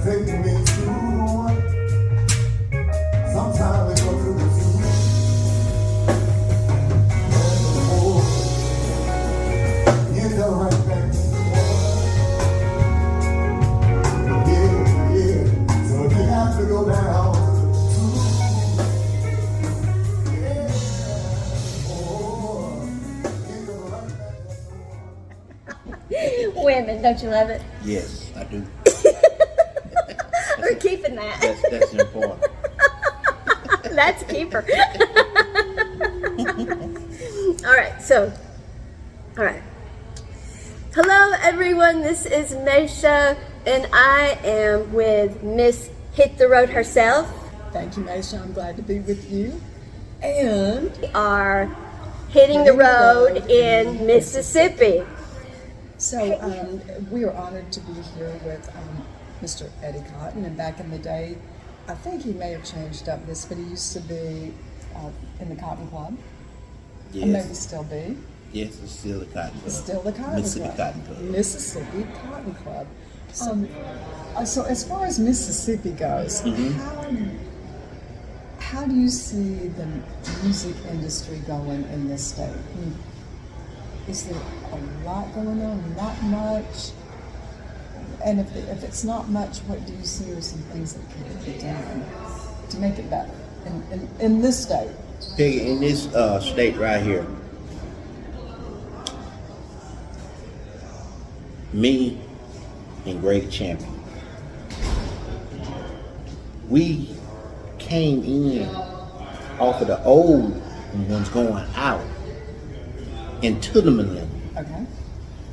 take me through. Sometimes we go through the zoo. Oh, you know right back to the one. Yeah, yeah. So if you have to go down to the zoo, yeah. Oh, you know right back to the one. Women, don't you love it? Yes, I do. We're keeping that. That's important. That's a keeper. All right. Hello, everyone. This is Maysha, and I am with Miss Hit the Road herself. Thank you, Maysha. I'm glad to be with you. And We are hitting the road in Mississippi. so we are honored to be here with Mr. Eddie Cotton. And back in the day, I think he may have changed up this, but he used to be in the Cotton Club. Yes. And maybe still be. Yes, it's still the Cotton Club. It's still the Cotton Mississippi Club. Cotton Club. Mississippi Cotton Club. So as far as Mississippi goes, how do you see the music industry going in this state? Is there a lot going on? Not much? And if it's not much, what do you see are some things that could be done to make it better in this state? Peggy, in this state right here, me and Greg Champion, we came in off of the old ones going out into the millennium. Okay.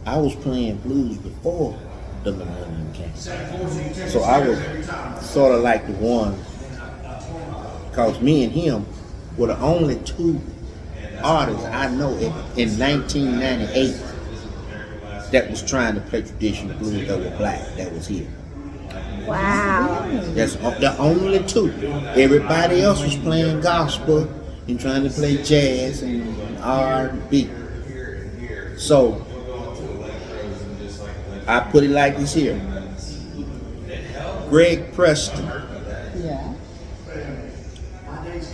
I was playing blues before the millennium came. So I was sort of like the one, because me and him were the only two artists I know in 1998 that was trying to play traditional blues that were black, that was here. Wow. That's the only two. Everybody else was playing gospel and trying to play jazz and R&B. So I put it like this here. Greg Preston Yeah.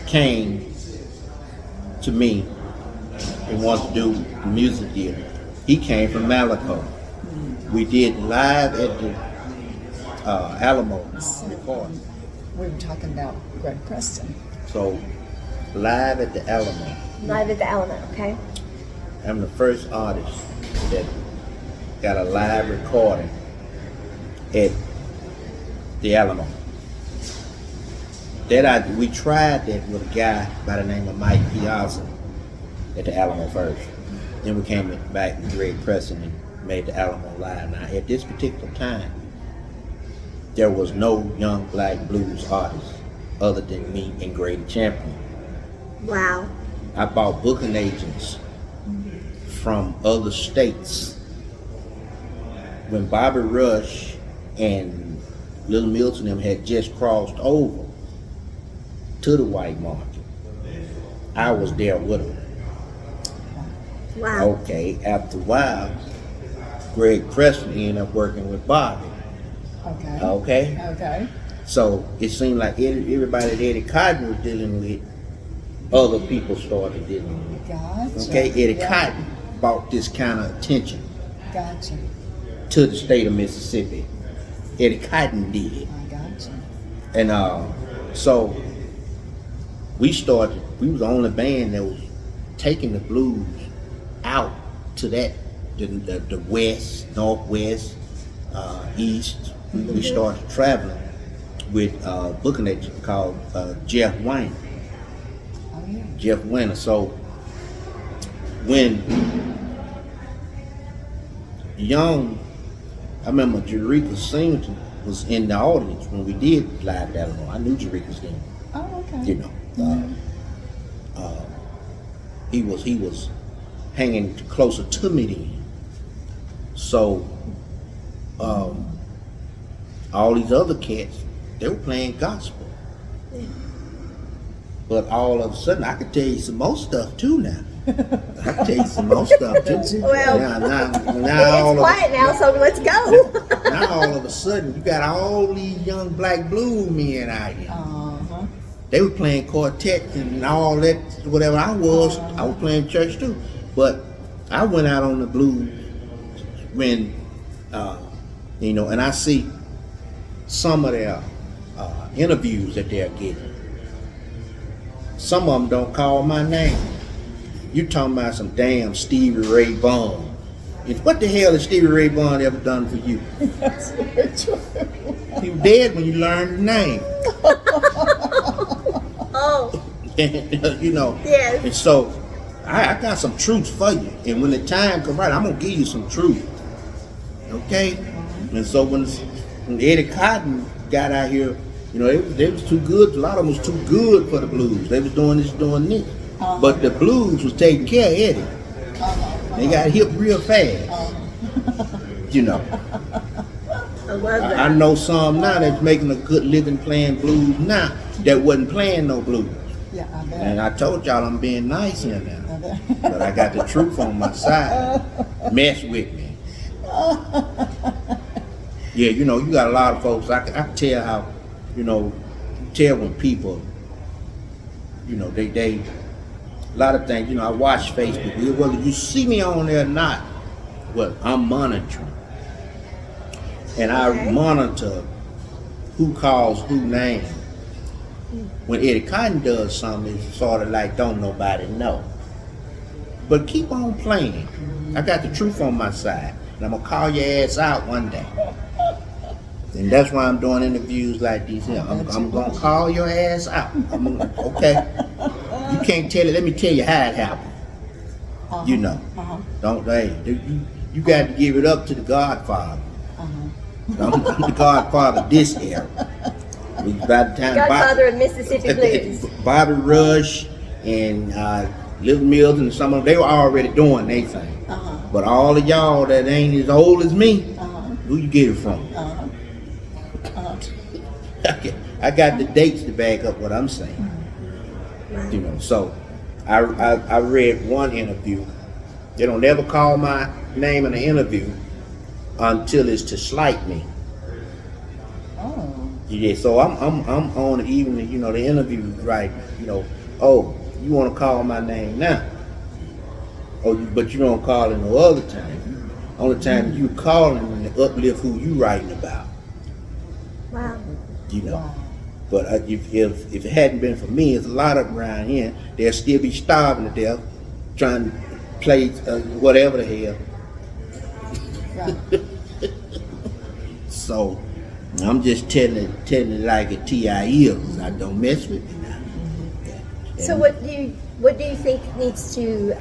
came to me and wanted to do a music deal. He came from Malaco. We did live at the Alamo recording. We were talking about Greg Preston. So live at the Alamo. Live at the Alamo, okay? I'm the first artist that got a live recording at the Alamo. We tried that with a guy by the name of Mike Piazza at the Alamo first. Then we came back with Greg Preston and made the Alamo live. Now at this particular time, there was no young black blues artist other than me and Grady Champion. Wow. I bought booking agents from other states. When Bobby Rush and Little Milton and them had just crossed over to the white market, I was there with them. Wow. Okay, after a while, Greg Preston ended up working with Bobby. Okay. Okay? Okay. So it seemed like everybody that Eddie Cotton was dealing with, other people started dealing with. Gotcha. Okay, Eddie Yeah. Cotton brought this kind of attention Gotcha. to the state of Mississippi. Eddie Cotton did. I gotcha. And so we was the only band that was taking the blues out to the west, northwest, east. We started traveling with a booking agent called Jeff Wayne. Oh yeah. Jeff Winter. So when I remember Jerika Singleton was in the audience when we did Live at Alamo. I knew Jerika's then, Oh okay. you know. He was hanging closer to me then. So all these other cats, they were playing gospel. But all of a sudden, I could tell you some more stuff too now. I tell you some more stuff too. Well, now all it's quiet now, so let's go. now all of a sudden you got all these young black blues men out here. Uh-huh. They were playing quartets and all that, whatever I was playing church too. But I went out on the blues when, and I see some of their interviews that they're getting. Some of them don't call my name. You talking about some damn Stevie Ray Vaughan. What the hell has Stevie Ray Vaughan ever done for you? That's very true. He was dead when you learned his name. Oh, Yes. And so I got some truth for you. And when the time comes right, I'm gonna give you some truth. Okay? And so when Eddie Cotton got out here, they was too good. A lot of them was too good for the blues. They was doing this, doing this. But the blues was taking care of Eddie. They got hip real fast. I love that. I know some now that's making a good living playing blues now that wasn't playing no blues. Yeah, I bet. And I told y'all I'm being nice here now. I bet. But I got the truth on my side. Mess with me. Yeah, you got a lot of folks. I can tell how, tell when people, they a lot of things. I watch Facebook. Whether you see me on there or not, well, I'm monitoring. And I monitor who calls who name. When Eddie Cotton does something, it's sort of like don't nobody know. But keep on playing. I got the truth on my side. And I'm going to call your ass out one day. And that's why I'm doing interviews like these here. I'm going to call your ass out. Okay? You can't tell it. Let me tell you how it happened. Don't, you got to give it up to the Godfather. I'm the Godfather this era. By the time Godfather of Mississippi Blues. Bobby Rush and Little Mills and some of them, they were already doing their thing. But all of y'all that ain't as old as me, who you get it from? I got the dates to back up what I'm saying. So I read one interview. They don't ever call my name in an interview until it's to slight me. Yeah, so I'm on even the interview right. Oh, you want to call my name now? Oh, but you don't call it no other time. Only time you calling to uplift who you writing about. Wow. But if it hadn't been for me, there's a lot of them around here. They'll still be starving to death, trying to play whatever the hell. Right. So I'm just telling it like a TI is. I don't mess with me now. So what do you think needs to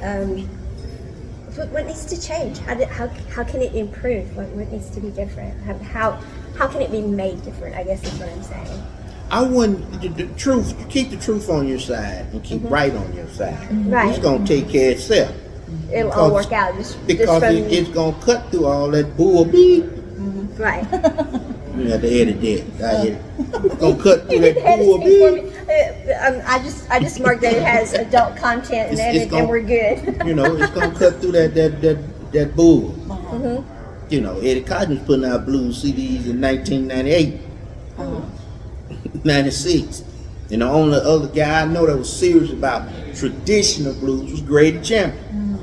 what needs to change? How can it improve? What needs to be different? How can it be made different? I guess is what I'm saying. I wouldn't. The truth. You keep the truth on your side and keep right on your side. Right. It's gonna take care of itself. It'll all work out Because it's gonna cut through all that bull beat. Right. You have to edit that. It's gonna cut through You that did bull the editing for beat. me. I just marked that it has adult content and we're good. It's gonna cut through that bull. Eddie Cotton was putting out blues CDs in 1998, 96. And the only other guy I know that was serious about traditional blues was Grady Champion.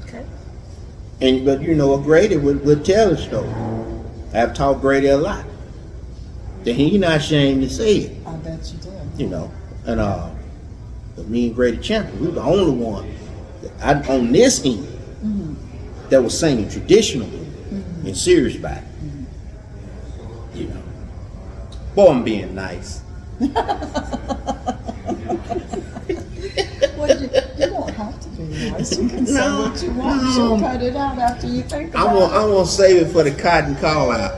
Okay. But Grady would tell the story. I've taught Grady a lot. That he not ashamed to say it. I bet you did. But me and Grady Champion, we were the only one on this end that was singing traditional and serious about it. Boy, I'm being nice. Well, you don't have to be nice. You can say what you want. She'll cut it out after you think about it. I want to save it for the Cotton call out.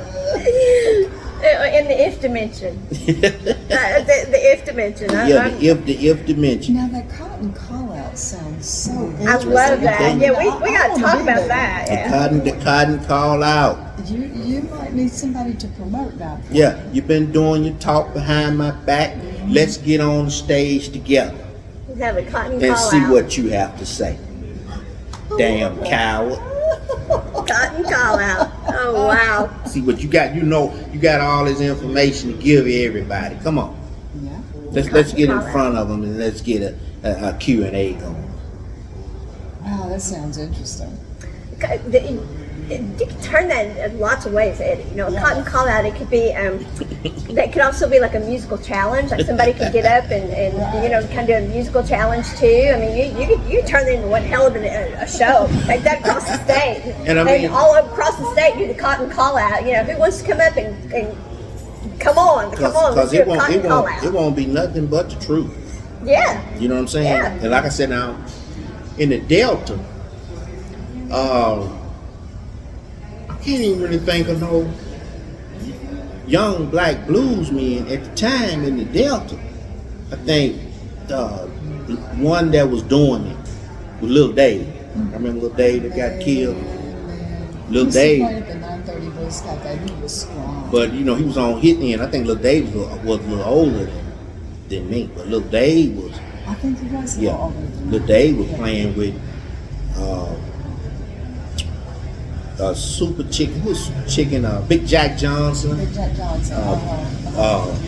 In the if dimension. the if dimension. The if dimension. Now that Cotton call out sounds so interesting. I love that. Yeah, we got to talk about that. Yeah. The Cotton call out. You might need somebody to promote that. Yeah, you've been doing your talk behind my back. Let's get on stage together. Let's have a cotton and call see out. what you have to say. Damn coward. Cotton call out. Oh wow. See what you got. You know, you got all this information to give everybody. Come on. Yeah. Let's get in front of them and let's get a Q&A going. Wow, that sounds interesting. You can turn that in lots of ways, Eddie. You know, a cotton call out. It could be that could also be like a musical challenge. Like somebody could get up and you know, kind of do a musical challenge too. I mean, you could turn it into one hell of a show. Take that across the state, And I mean- all across the state do the cotton call out. You know, who wants to come up and come on, let's Because do a cotton call out. it won't be nothing but the truth. Yeah. You know what I'm saying? Yeah. And like I said, now in the Delta, I can't even really think of no young black bluesmen at the time in the Delta. I think the one that was doing it was Lil Dave. I remember Lil Dave that got killed. Lil Dave. He played at the 930 Blues Cafe. He was strong. But you know, he was on hit end. I think Lil Dave was a little older than me. But Lil Dave was, I think he was a yeah. little older than Lil me. Dave was playing with Super Chicken. Who was Chicken? Big Jack Johnson. Big Jack Johnson.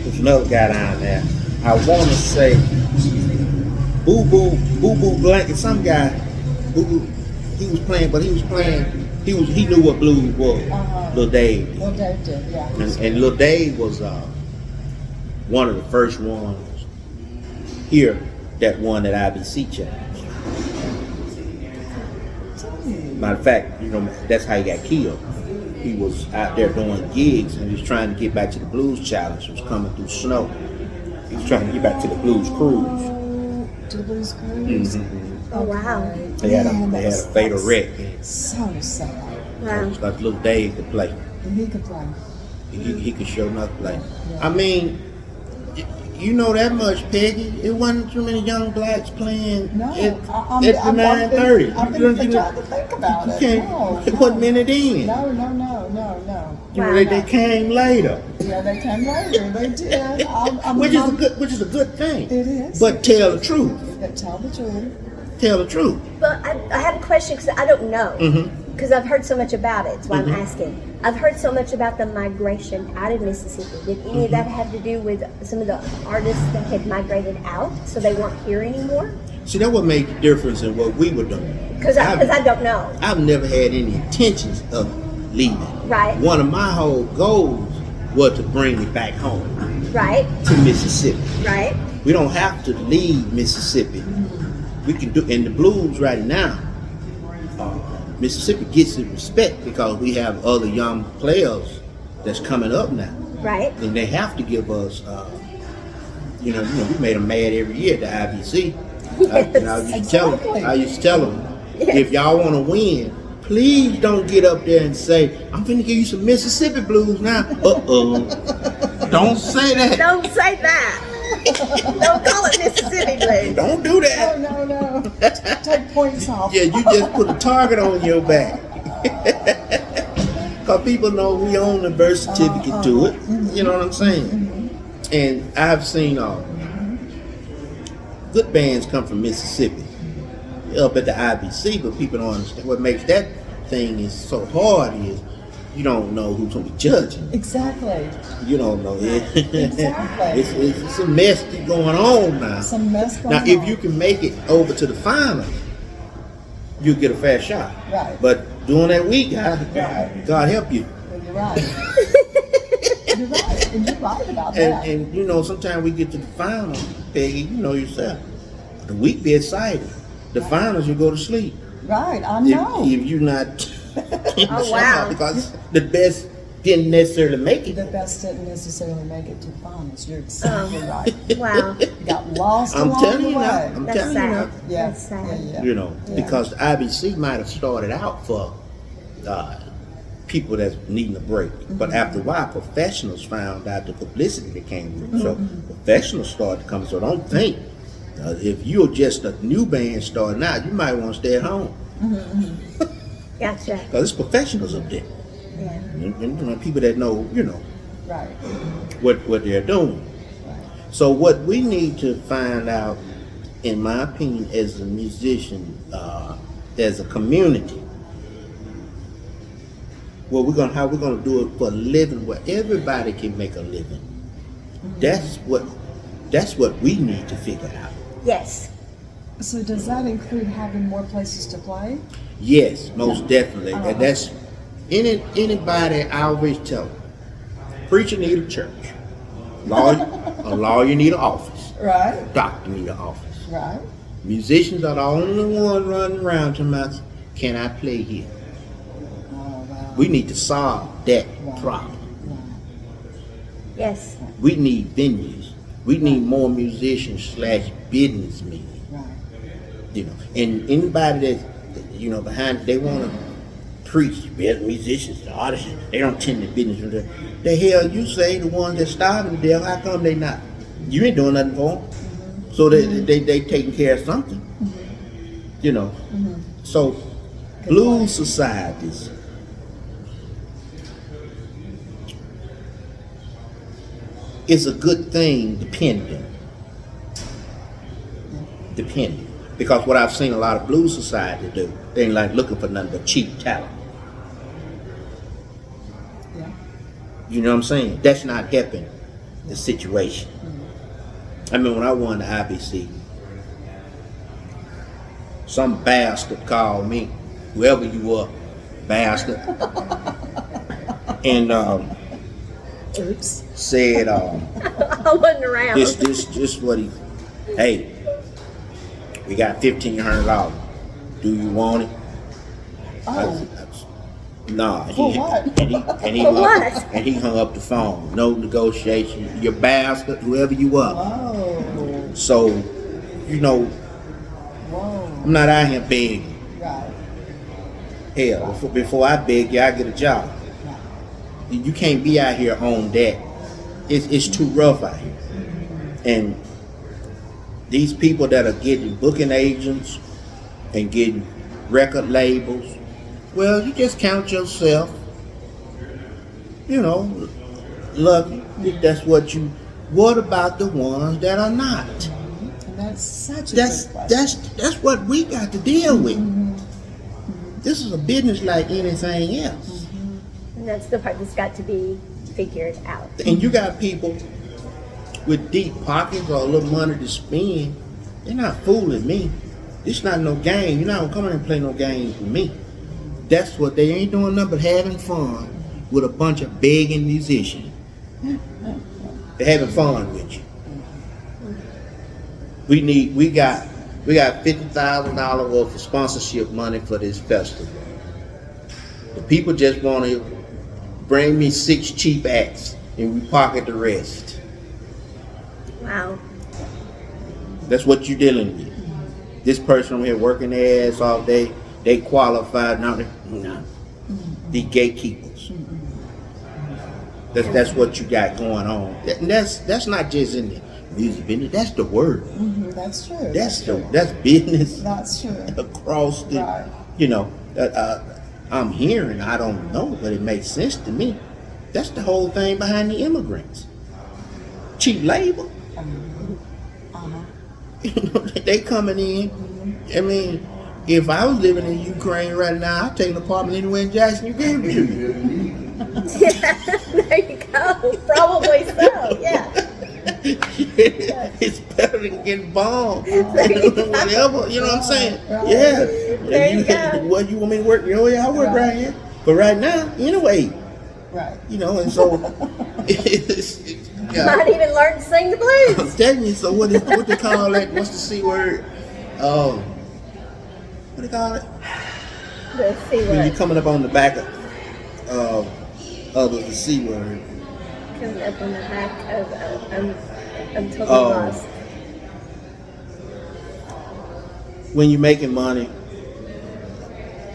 There's another guy down there. I want to say Boo Boo Blanket. Some guy. Boo Boo. He was playing, but he knew what blues was. Lil Dave. Lil Dave did, yeah. And Lil Dave was one of the first ones here that won that IBC challenge. Matter of fact, you know, that's how he got killed. He was out there doing gigs and he was trying to get back to the blues challenge. It was coming through snow. He was trying to get back to the blues cruise. To the Blues Cruise. Oh wow. They had a fatal wreck. So sad. Wow. Because Lil Dave could play. And he could play. He could show enough play. I mean, you know that much, Peggy. It wasn't too many young blacks playing No, at I'm the 930. I've been trying to think about it. It wasn't many then. No. You know, they came later. Yeah, they came later. They did. Which is a good thing. It is. But tell the truth. Tell the truth. Tell the truth. But I have a question because I don't know. Because I've heard so much about it. That's why I'm asking. I've heard so much about the migration out of Mississippi. Did any of that have to do with some of the artists that had migrated out so they weren't here anymore? See, that would make a difference in what we were doing. Because I don't know. I've never had any intentions of leaving. Right. One of my whole goals was to bring me back home Right. to Mississippi. Right. We don't have to leave Mississippi. We can do in the blues right now. Mississippi gets the respect because we have other young players that's coming up now, Right. and they have to give us. We made them mad every year at the IBC. I used to tell them, if y'all want to win, please don't get up there and say, "I'm finna give you some Mississippi blues now." Don't say that. Don't say that. Don't call it Mississippi blues. Don't do that. No. Take points off. Yeah, you just put a target on your back. Because people know we own the birth certificate to it. You know what I'm saying? And I've seen good bands come from Mississippi up at the IBC, but people don't understand. What makes that thing is so hard is you don't know who's going to be judging. Exactly. You don't know. Exactly. It's a mess going on now. Some mess going Now, on. if you can make it over to the finals, you'll get a fair shot. Right. But doing that week, God help you. Well, you're right. You're right. And you're right about that. And you know, sometimes we get to the finals, Peggy, you know yourself. The week be excited. The finals, you go to sleep. Right, I know. If you're not Oh, wow. because the best didn't necessarily make it. The best didn't necessarily make it to the finals. You're exactly right. Wow. You got lost I'm along telling the you way. now. I'm That's telling you now. sad. Yeah. That's sad. Yeah. You know, Yeah. because the IBC might have started out for people that's needing a break. But after a while, professionals found out the publicity that came with it. So professionals started to come. So don't think if you're just a new band starting out, you might want to stay at home. Gotcha. Because it's professionals up there. Yeah. And, you know, people that know, Right. what they're doing. Right. So what we need to find out in my opinion, as a musician, as a community, how we're gonna do it for a living, where everybody can make a living. That's what we need to figure out. Yes. So does that include having more places to play? Yes, most definitely. And that's anybody. I always tell them, preacher need a church, a lawyer need an office, Right. doctor need an office. Right. Musicians are the only ones running around to us. Can I play here? Oh, wow. We need to solve that Wow. problem. Wow. Yes. We need venues. We need more musicians / businessmen. Right. You know, and anybody that's behind, they want to preach. Musicians, the artists, they don't tend to business. The hell you say the ones that started the deal? How come they not? You ain't doing nothing for them. So they taking care of something. You know. So blues societies. It's a good thing, depending. Because what I've seen a lot of blues society do, they ain't like looking for nothing but cheap talent. Yeah. You know what I'm saying? That's not helping the situation. I mean, when I won the IBC, some bastard called me, whoever you were, bastard, and Oops. said, I wasn't around. this what he, hey, we got $1,500. Do you want it? Oh. Nah. For what? And he hung up the phone. No negotiation. You bastard, whoever you are. Whoa. So, Whoa. I'm not out here begging. Right. Hell, before I beg you, I get a job. Right. You can't be out here on that. It's too rough out here. And these people that are getting booking agents and getting record labels, well, you just count yourself, lucky. That's what about the ones that are not? And that's such a good question. That's what we got to deal with. This is a business like anything else. And that's the part that's got to be figured out. And you got people with deep pockets or a little money to spend. They're not fooling me. This not no game. You're not gonna come in and play no games with me. That's what they ain't doing nothing but having fun with a bunch of begging musicians. They're having fun with you. We got $50,000 worth of sponsorship money for this festival. The people just want to bring me 6 cheap acts and we pocket the rest. Wow. That's what you're dealing with. This person over here working their ass off, they qualified. Now the gatekeepers. That's what you got going on. And that's not just in the music business. That's the word. That's true. That's business. That's true. Across the, Right. I'm hearing. I don't know, but it makes sense to me. That's the whole thing behind the immigrants. Cheap labor. They coming in. I mean, if I was living in Ukraine right now, I'd take an apartment anywhere in Jackson. You gave it to me. There you go. Probably so. Yeah. It's better than getting bombed. Whatever, you know what I'm saying? Yeah. There you go. What you want me to work? Yeah, I work right here. But right now, anyway. Right. And so Might even learn to sing the blues. I'm telling you, so what they call that? What's the C word? What they call it? The C When word. you're coming up on the back of the C word. Coming up on the back of I'm totally Oh. lost. When you're making money,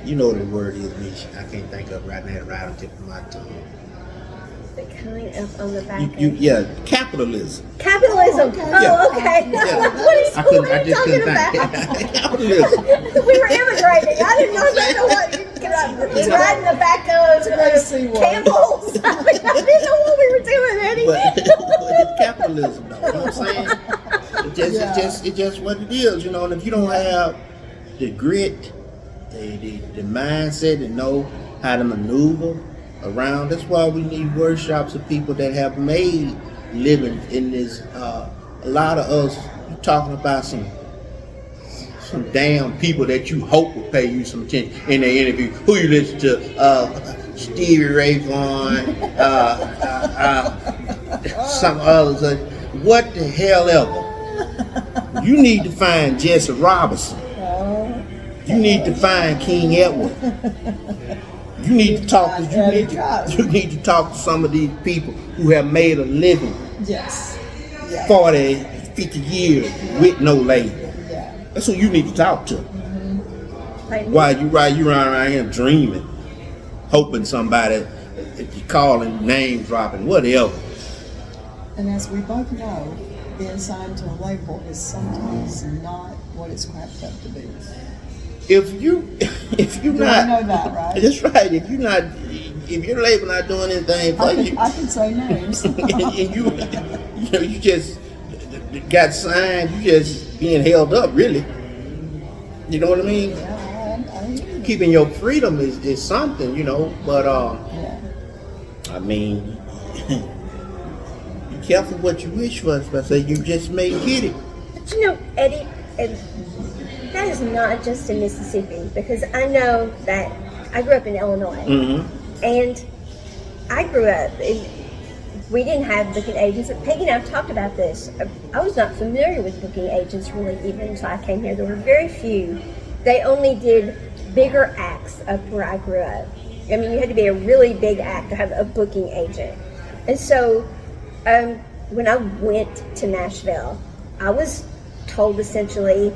you know what the word is, Maysha. I can't think of it right now, right on the tip of my tongue. The kind up on the back of Yeah, capitalism. capitalism. Yeah. Oh, okay. Yeah. What are you talking think. about? Capitalism. We were immigrating. I didn't know what riding the back of camels. I didn't know what we were doing, Eddie. But it's capitalism, though. You know what I'm saying? it's just what it is, you know. And if you don't have the grit, the mindset to know how to maneuver around, that's why we need workshops of people that have made living in this. A lot of us, you talking about some damn people that you hope will pay you some attention in their interview. Who you listen to? Stevie Ray Vaughan, some others. What the hell ever? You need to find Jesse Robinson. You need to find King Edward. You need to talk to you need to talk to some of these people who have made a living. Yes. 40, 50 years with no label. Yeah. That's who you need to talk to. Like, Why you run around here dreaming, hoping somebody, calling, name dropping, whatever. And as we both know, being signed to a label is sometimes not what it's cracked up to be. If you not, know that, right? That's right. If your label not doing anything for you, I can say names. and you just got signed, you just being held up, really. You know what I mean? Yeah, Keeping your freedom is something, you know. But yeah. I mean, be careful what you wish for. I say you just may get it. but you know, Eddie, that is not just in Mississippi, because I know that I grew up in Illinois, and I grew up we didn't have booking agents. Peggy and I have talked about this. I was not familiar with booking agents really even until I came here. There were very few. They only did bigger acts up where I grew up. I mean, you had to be a really big act to have a booking agent. And so when I went to Nashville, I was told essentially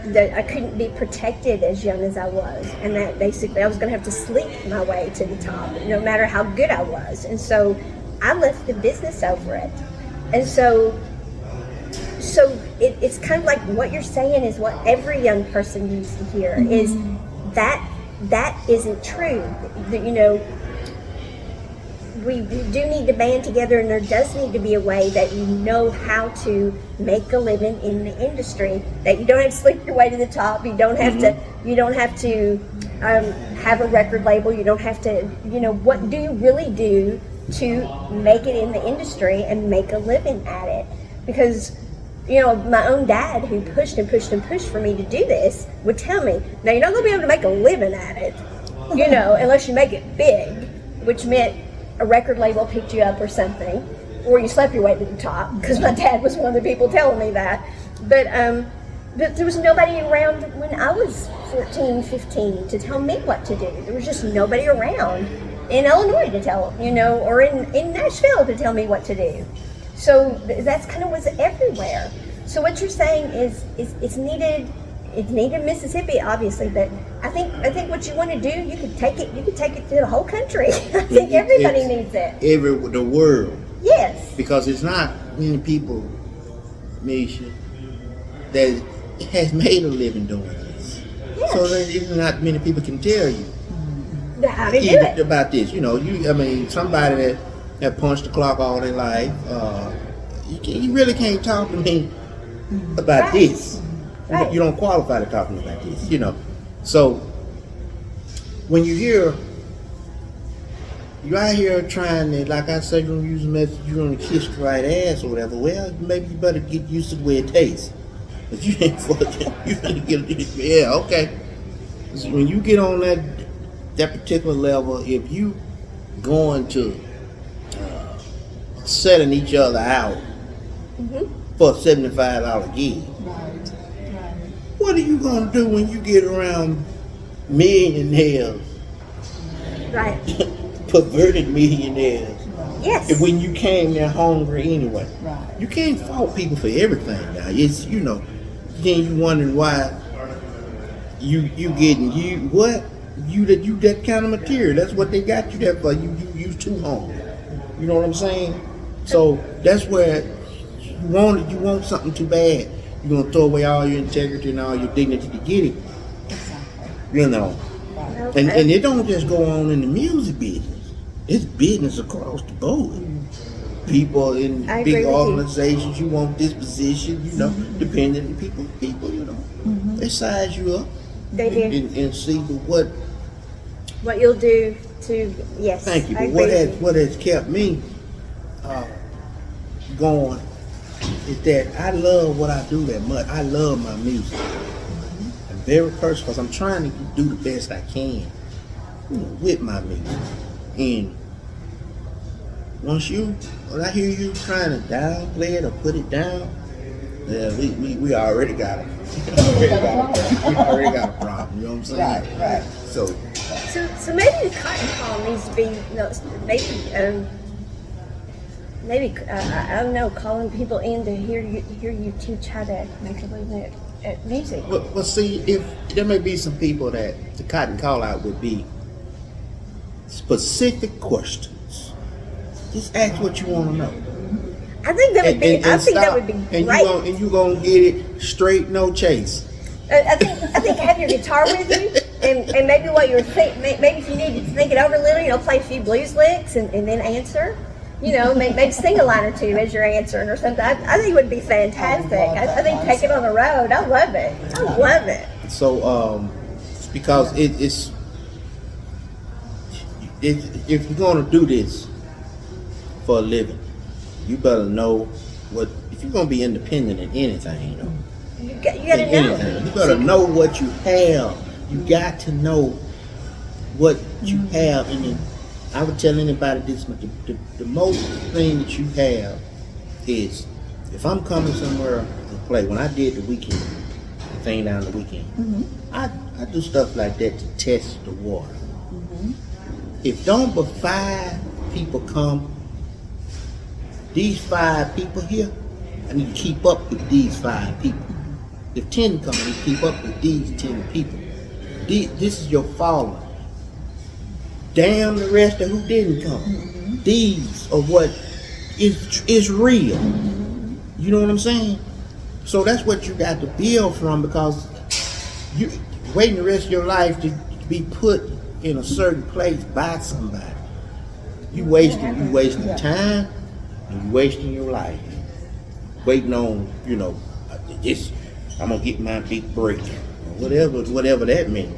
that I couldn't be protected as young as I was, and that basically I was going to have to sleep my way to the top, no matter how good I was. And so I left the business over it. And so it's kind of like what you're saying is what every young person needs to hear, is that isn't true. You know, we do need to band together, and there does need to be a way that you know how to make a living in the industry, that you don't have to sleep your way to the top, you don't have to have a record label, you don't have to, you know, what do you really do to make it in the industry and make a living at it? Because, you know, my own dad, who pushed and pushed and pushed for me to do this, would tell me, now you're not going to be able to make a living at it, you know, unless you make it big, which meant a record label picked you up or something, or you slept your way to the top, because my dad was one of the people telling me that. But there was nobody around when I was 14, 15 to tell me what to do. There was just nobody around in Illinois to tell, you know, or in Nashville to tell me what to do. So that's kind of was everywhere. So what you're saying is it's needed. It's needed in Mississippi, obviously, but I think what you want to do, you could take it to the whole country. I think everybody needs it. The world. Yes. Because it's not many people, Maysha, that has made a living doing this. Yes. So there's not many people can tell you How to do it. about this. You know, somebody that punched the clock all their life, you really can't talk to me about Right. this. Right. You don't qualify to talk to me about this, you know. So when you're out here trying to, like I said, you're gonna use a message, you're gonna kiss the right ass or whatever. Well, maybe you better get used to the way it tastes. But you ain't fucking. You gonna get okay. So when you get on that particular level, if you going to setting each other out for a $75 gig. Right. What are you gonna do when you get around millionaires, Right. perverted millionaires, Yes. and when you came there hungry anyway? Right. You can't fault people for everything now. It's, you know, then you wondering why you that kind of material. That's what they got you there for. You too hungry. You know what I'm saying? So that's where you want something too bad. You're gonna throw away all your integrity and all your dignity to get it. Exactly. You know. Okay. And it don't just go on in the music business. It's business across the board. people in I agree big with you. organizations. You want this position, you know, depending on people, you know, they size you up They do. and see what. What you'll do to, yes. Thank you. I But agree with you. what has kept me going is that I love what I do that much. I love my music. I'm very personal because I'm trying to do the best I can, you know, with my music. And when I hear you trying to downplay it or put it down, yeah, we already got it. We already got a problem. You know what I'm saying? Right. So So maybe the cotton call needs to be, you know, maybe I don't know, calling people in to hear you teach how to make a living at music. well, see, if there may be some people that the cotton call out would be specific questions. Just ask what you want to know. I think that would be. I think that stop, would be and great. you gonna get it straight, no chase. I think have your guitar with you, and maybe while you're maybe if you need to think it over a little, you know, play a few blues licks and then answer. You know, maybe sing a line or two as you're answering or something. I think it would be fantastic. I think take it on the road. I love it. I love it. So because it's if you're gonna do this for a living, you better know what. If you're gonna be independent in anything, you know. You got to know. You better know what you have. You got to know what you have. And then I would tell anybody this: the most thing that you have is, if I'm coming somewhere to play. When I did the weekend thing down the weekend, I do stuff like that to test the water. If don't but 5 people come, these 5 people here, I need to keep up with these 5 people. If 10 come, I need to keep up with these 10 people. This is your following. Damn the rest of who didn't come. These are what is real. You know what I'm saying? So that's what you got to build from, because you waiting the rest of your life to be put in a certain place by somebody. You wasting time and you wasting your life. Waiting on, you know, this, I'm gonna get my big break. Whatever that means.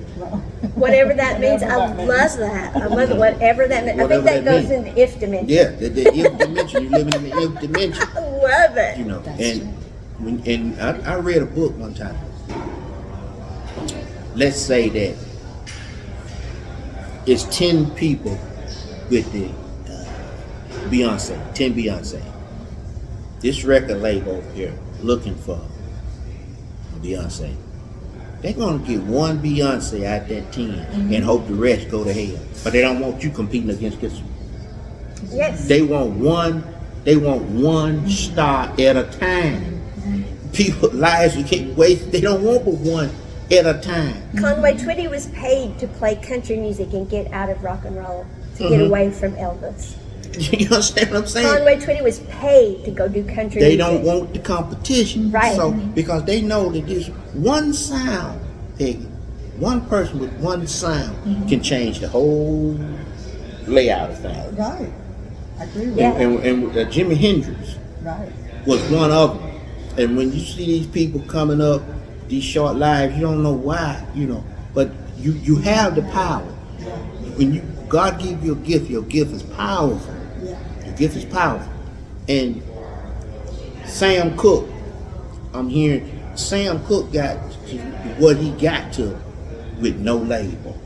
Whatever that means, I love that. I love it. Whatever that means. I think that goes in the if dimension. Yeah, the if dimension. You're living in the if dimension. I love it. You know, and I read a book one time. Let's say that it's 10 people with the Beyonce, 10 Beyonce. This record label over here looking for Beyonce. They're gonna get one Beyonce out that 10 and hope the rest go to hell. But they don't want you competing against this. Yes. They want one star at a time. People's lives you can't waste. They don't want but one at a time. Conway Twitty was paid to play country music and get out of rock and roll, to get away from Elvis. You understand what I'm saying? Conway Twitty was paid to go do country They music. don't want the competition. Right. So because they know that this one sound, Peggy, one person with one sound can change the whole layout of things. Right. I agree with Yeah. that. And Jimi Hendrix Right. was one of them. And when you see these people coming up, these short lives, you don't know why, you know, but you have the power. When God gives you a gift, your gift is powerful. Yeah. Your gift is powerful. And Sam Cooke, I'm hearing Sam Cooke got to what he got to with no label.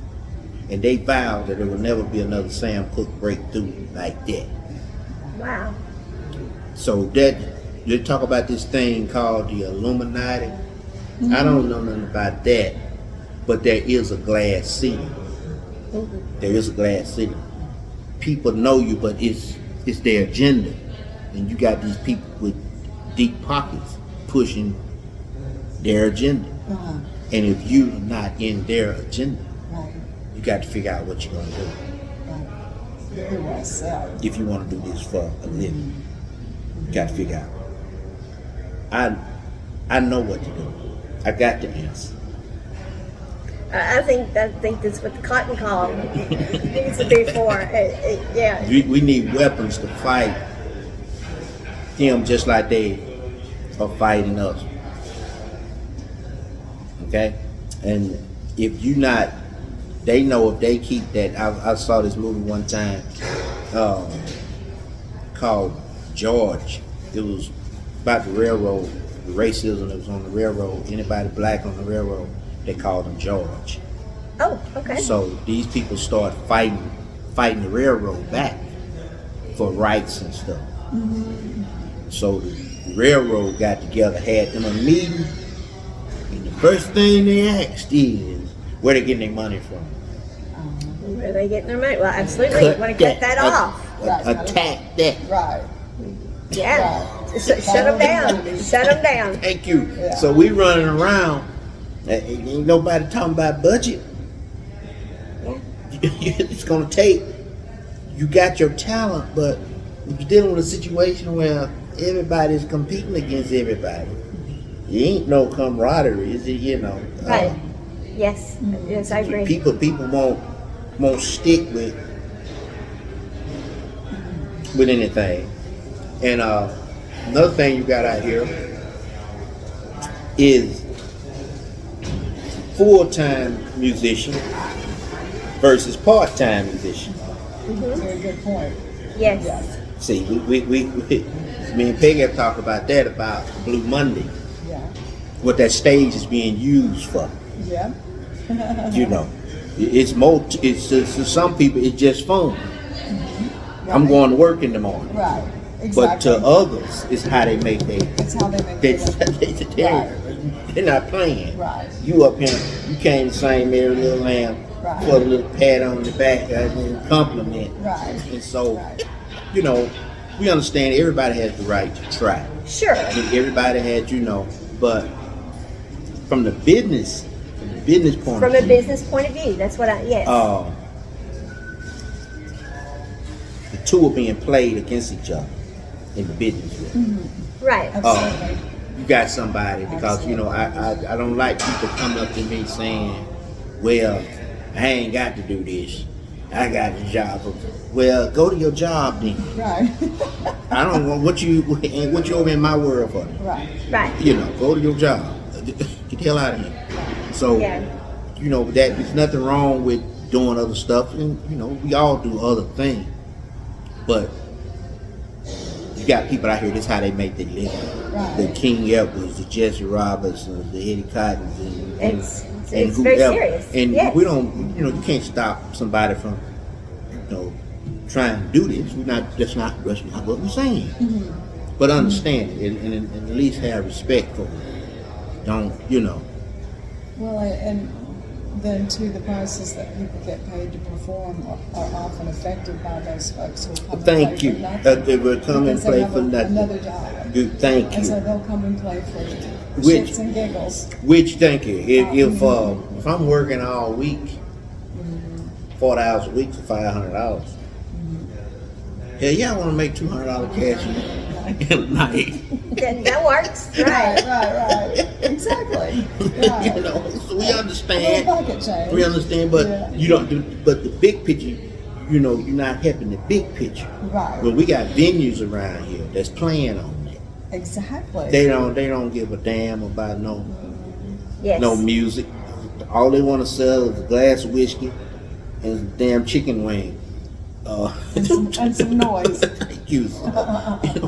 And they vowed that there will never be another Sam Cooke breakthrough like that. Wow. So that they talk about this thing called the Illuminati. I don't know nothing about that, but there is a glass ceiling. There is a glass ceiling. People know you, but it's their agenda, and you got these people with deep pockets pushing their agenda. Uh-huh. And if you're not in their agenda, Right. you got to figure out what you're gonna do Right. Very well said. if you want to do this for a living. You got to figure out. I know what to do. I got the answer. I think that's what the cotton call needs to be for. Yeah. We need weapons to fight them just like they are fighting us. Okay? And if you not, they know if they keep that. I saw this movie one time called George. It was about the railroad, the racism that was on the railroad. Anybody black on the railroad, they called him George. Oh, okay. So these people start fighting the railroad back for rights and stuff. So the railroad got together, had them a meeting, and the first thing they asked is, where they getting their money from? Where are they getting their money? Well, absolutely. You want to cut that off. Attack that. Right. Yeah. Right. Shut them down. Shut them down. Thank you. Yeah. So we running around, ain't nobody talking about budget. Yeah. It's gonna take, you got your talent, but you're dealing with a situation where everybody's competing against everybody. It ain't no camaraderie, is it? You know. Right. Yes. Yes, I agree. People won't stick with anything. And another thing you got out here is full-time musician versus part-time musician. Very good point. Yes. Yes. See, we me and Peggy have talked about that, about Blue Monday, Yeah. what that stage is being used for. Yeah. You know, it's more. It's to some people, it's just fun. I'm going to work in the morning. Right. But Exactly. to others, it's how they make their. It's how they make their They're not playing. Right. You up here, you can't sing Mary Little Lamb Right. for a little pat on the back and compliment. Right. And so, Right. you know, we understand everybody has the right to try. Sure. Everybody has, you know, but from the business point From of a view, business point of view, that's what yes. The two are being played against each other in the business world. Right. Absolutely. You got somebody, because you know I don't like people coming up to me saying, well, I ain't got to do this, I got the job. Well, go to your job then. Right. I don't want what you over in my world for. Right. Right. You know, go to your job. Get the hell out of here. So, Yeah. you know, that there's nothing wrong with doing other stuff, and you know, we all do other things. But you got people out here, this is how they make their living. Right. The King Edwards, the Jesse Robertsons, the Eddie Cottons, and It's very serious. And Yes. we don't, you know, you can't stop somebody from, you know, trying to do this. That's not what we're saying. But understand it, and at least have respect for it. Don't, you know. Well, and then too, the prices that people get paid to perform are often affected by those folks who come Thank and play you. for nothing. They will come and Because they play have for nothing. another job. Good, thank And so you. they'll come and play for Which- shits and giggles. Which, thank you. If I'm working all week, 40 hours a week for $500, hell yeah, I want to make $200 cash in a night. That works. Right. Right. Exactly. Right. You know, so we A understand. little pocket change. We understand, but Yeah. you don't do. But the big picture, you know, you're not helping the big picture. Right. Well, we got venues around here that's playing on that. Exactly. They don't give a damn about no Yes. music. All they want to sell is a glass of whiskey and a damn chicken wing. and some noise. Thank you.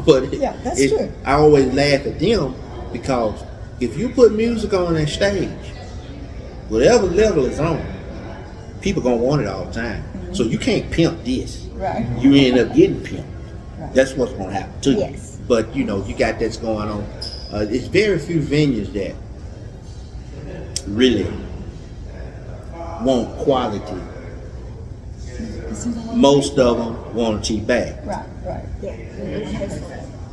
But Yeah, that's true. I always laugh at them, because if you put music on that stage, whatever level it's on, people gonna want it all the time. So you can't pimp this. Right. You end up getting pimped. Right. That's what's gonna happen to you. Yes. But you know, you got that's going on. It's very few venues that really want quality. Most of them want a cheap bag. Right. Yeah.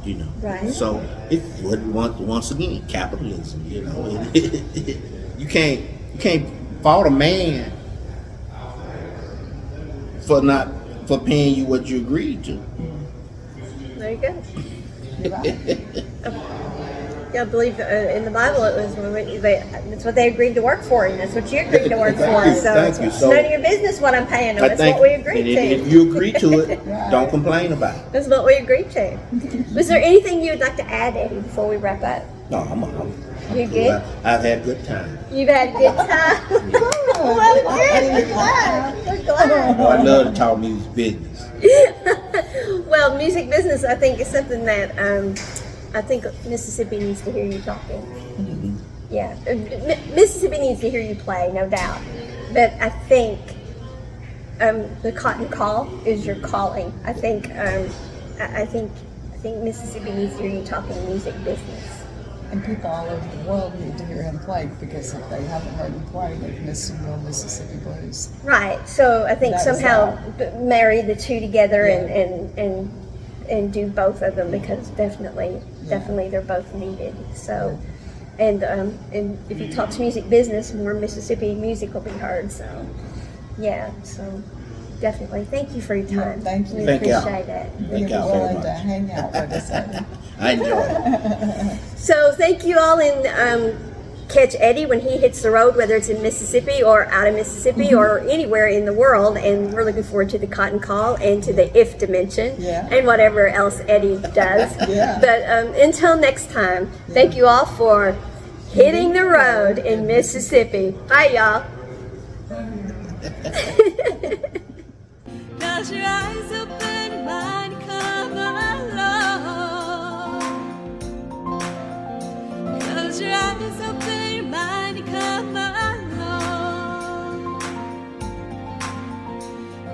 You know. Right. So it's once again capitalism. You know, you can't fault a man for paying you what you agreed to. There you go. You're right. I believe in the Bible it was that's what they agreed to work for, and that's what you agreed to work for. So Thank you. it's So none of your business what I'm paying them. I That's think what we agreed if to. you agree to it, don't complain about it. That's what we agreed to. Was there anything you would like to add, Eddie, before we wrap up? No, I'm You cool. good? I've had good time. You've had a good time. Well, good. We're glad. We're glad. Oh, I love to talk music business. Well, music business, I think, is something that I think Mississippi needs to hear you talking. Mm-hmm. Yeah, Mississippi needs to hear you play, no doubt. But I think the Cotton Call is your calling. I think Mississippi needs to hear you talking music business. And people all over the world need to hear him play, because if they haven't heard him play, they've missed some real Mississippi blues. Right. So I think That was somehow marry the two together Yeah. and do both of them, because definitely they're both needed. So, and if you talk to music business, more Mississippi music will be heard. So, yeah. So definitely, thank you for your Yeah, time. thank you. We Thank y'all. appreciate it. Thank You're y'all very willing much. to hang out with us, Eddie. I enjoy it. So thank you all, and catch Eddie when he hits the road, whether it's in Mississippi or out of Mississippi or anywhere in the world. And we're looking forward to the Cotton Call and to the If Dimension and whatever else Eddie does. But until next time, thank you all for hitting the road in Mississippi. Bye, y'all. Close your eyes, open your mind, come along. Close your eyes, open your mind, come along.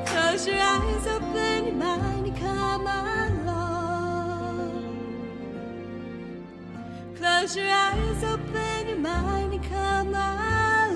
Close your eyes, open your mind, come along. Close your eyes, open your mind, come along.